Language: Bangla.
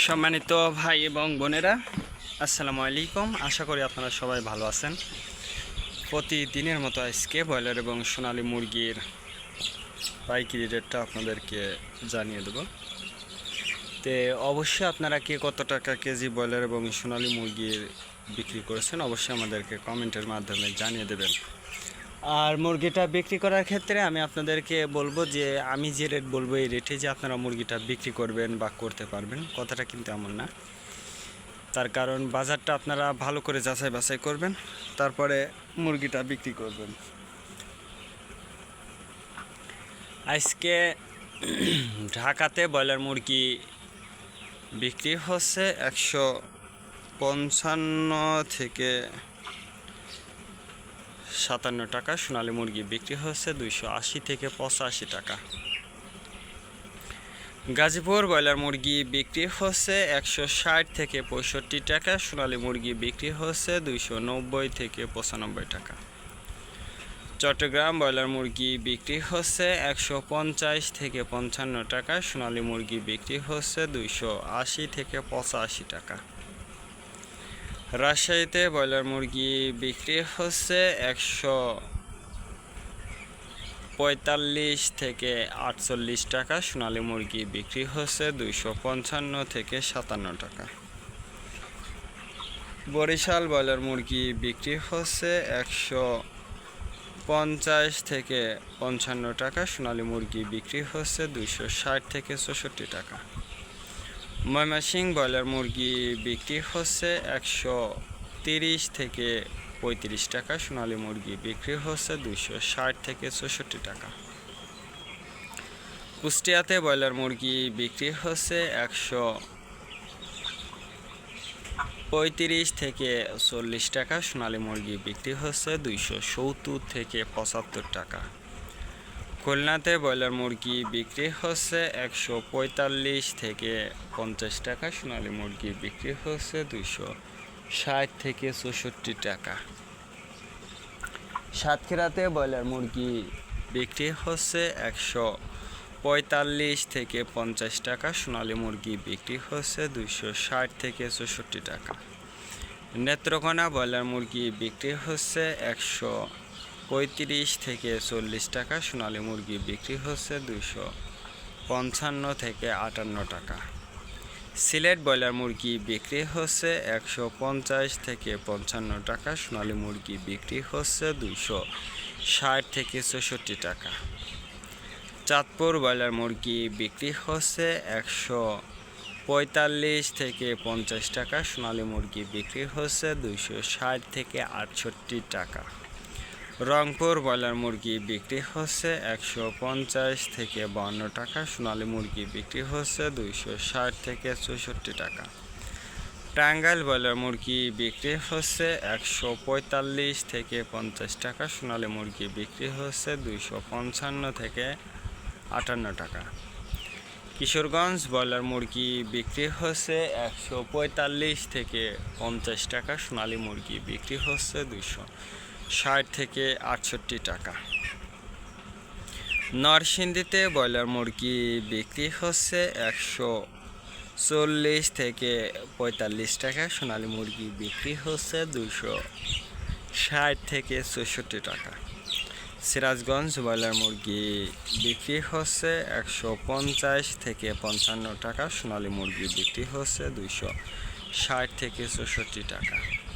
সম্মানিত ভাই এবং বোনেরা, আসসালামু আলাইকুম। আশা করি আপনারা সবাই ভালো আছেন। প্রতিদিনের মতো আজকে ব্রয়লার এবং সোনালী মুরগির পাইকারি রেটটা আপনাদেরকে জানিয়ে দেব। তো অবশ্যই আপনারা কে কত টাকা কেজি ব্রয়লার এবং সোনালী মুরগির বিক্রি করেছেন অবশ্যই আমাদেরকে কমেন্টের মাধ্যমে জানিয়ে দেবেন। আর মুরগিটা বিক্রি করার ক্ষেত্রে আমি আপনাদেরকে বলবো যে আমি যে রেট বলবো এই রেটে যে আপনারা মুরগিটা বিক্রি করবেন বা করতে পারবেন, কথাটা কিন্তু এমন না। তার কারণ বাজারটা আপনারা ভালো করে যাচাই বাছাই করবেন, তারপরে মুরগিটা বিক্রি করবেন। আজকে ঢাকাতে ব্রয়লার মুরগি বিক্রি হচ্ছে 155 থেকে 57 টাকা। সোনালী মুরগি বিক্রি হচ্ছে 280 থেকে 85 টাকা। গাজীপুর ব্রয়লার মুরগি বিক্রি হচ্ছে 160 থেকে 65 টাকা। সোনালী মুরগি বিক্রি হচ্ছে 290 থেকে 95 টাকা। চট্টগ্রাম ব্রয়লার মুরগি বিক্রি হচ্ছে 150 থেকে 55 টাকা। সোনালী মুরগি বিক্রি হচ্ছে 280 থেকে 85 টাকা। রাজশাহীতে ব্রয়লার মুরগি বিক্রি হচ্ছে 145 থেকে 48 টাকা। সোনালী মুরগি বিক্রি হচ্ছে 255 থেকে 57 টাকা। বরিশাল ব্রয়লার মুরগি বিক্রি হচ্ছে 150 থেকে 55 টাকা। সোনালী মুরগি বিক্রি হচ্ছে 260 থেকে 64 টাকা। ময়মনসিংহ ব্রয়লার মুরগি বিক্রি হচ্ছে 130 থেকে 35 টাকা। সোনালী মুরগি বিক্রি হচ্ছে 260 থেকে 64 টাকা। কুষ্টিয়াতে ব্রয়লার মুরগি বিক্রি হচ্ছে 135 থেকে 40 টাকা। সোনালী মুরগি বিক্রি হচ্ছে 270 থেকে 75 টাকা। খুলনাতে ব্রয়লার মুরগি বিক্রি হচ্ছে 145 থেকে 50 টাকা। সোনালী মুরগি বিক্রি হচ্ছে 260 থেকে 64 টাকা। সাতক্ষীরাতে ব্রয়লার মুরগি বিক্রি হচ্ছে 145 থেকে 50 টাকা। সোনালী মুরগি বিক্রি হচ্ছে 260 থেকে 64 টাকা। নেত্রকোনা ব্রয়লার মুরগি বিক্রি হচ্ছে 135 থেকে 40 টাকা। সোনালী মুরগি বিক্রি হচ্ছে 255 থেকে 58 টাকা। সিলেট ব্রয়লার মুরগি বিক্রি হচ্ছে 150 থেকে 55 টাকা। সোনালী মুরগি বিক্রি হচ্ছে 260 থেকে 64 টাকা। চাঁদপুর ব্রয়লার মুরগি বিক্রি হচ্ছে 145 থেকে 50 টাকা। সোনালী মুরগি বিক্রি হচ্ছে 260 থেকে 68 টাকা। রংপুর ব্রয়লার মুরগি বিক্রি হচ্ছে 150 থেকে 52 টাকা। সোনালী মুরগি বিক্রি হচ্ছে 260 থেকে 64 টাকা। টাঙ্গাইল ব্রয়লার মুরগি বিক্রি হচ্ছে 145 থেকে 50 টাকা। সোনালী মুরগি বিক্রি হচ্ছে 255 থেকে 58 টাকা। কিশোরগঞ্জ ব্রয়লার মুরগি বিক্রি হচ্ছে 145 থেকে 50 টাকা। সোনালী মুরগি বিক্রি হচ্ছে 260 থেকে 68 টাকা। নরসিংদীতে ব্রয়লার মুরগি বিক্রি হচ্ছে 140 থেকে 45 টাকা। সোনালী মুরগি বিক্রি হচ্ছে 260 থেকে 64 টাকা। সিরাজগঞ্জ ব্রয়লার মুরগি বিক্রি হচ্ছে 150 থেকে 55 টাকা। সোনালী মুরগি বিক্রি হচ্ছে 260 থেকে 64 টাকা।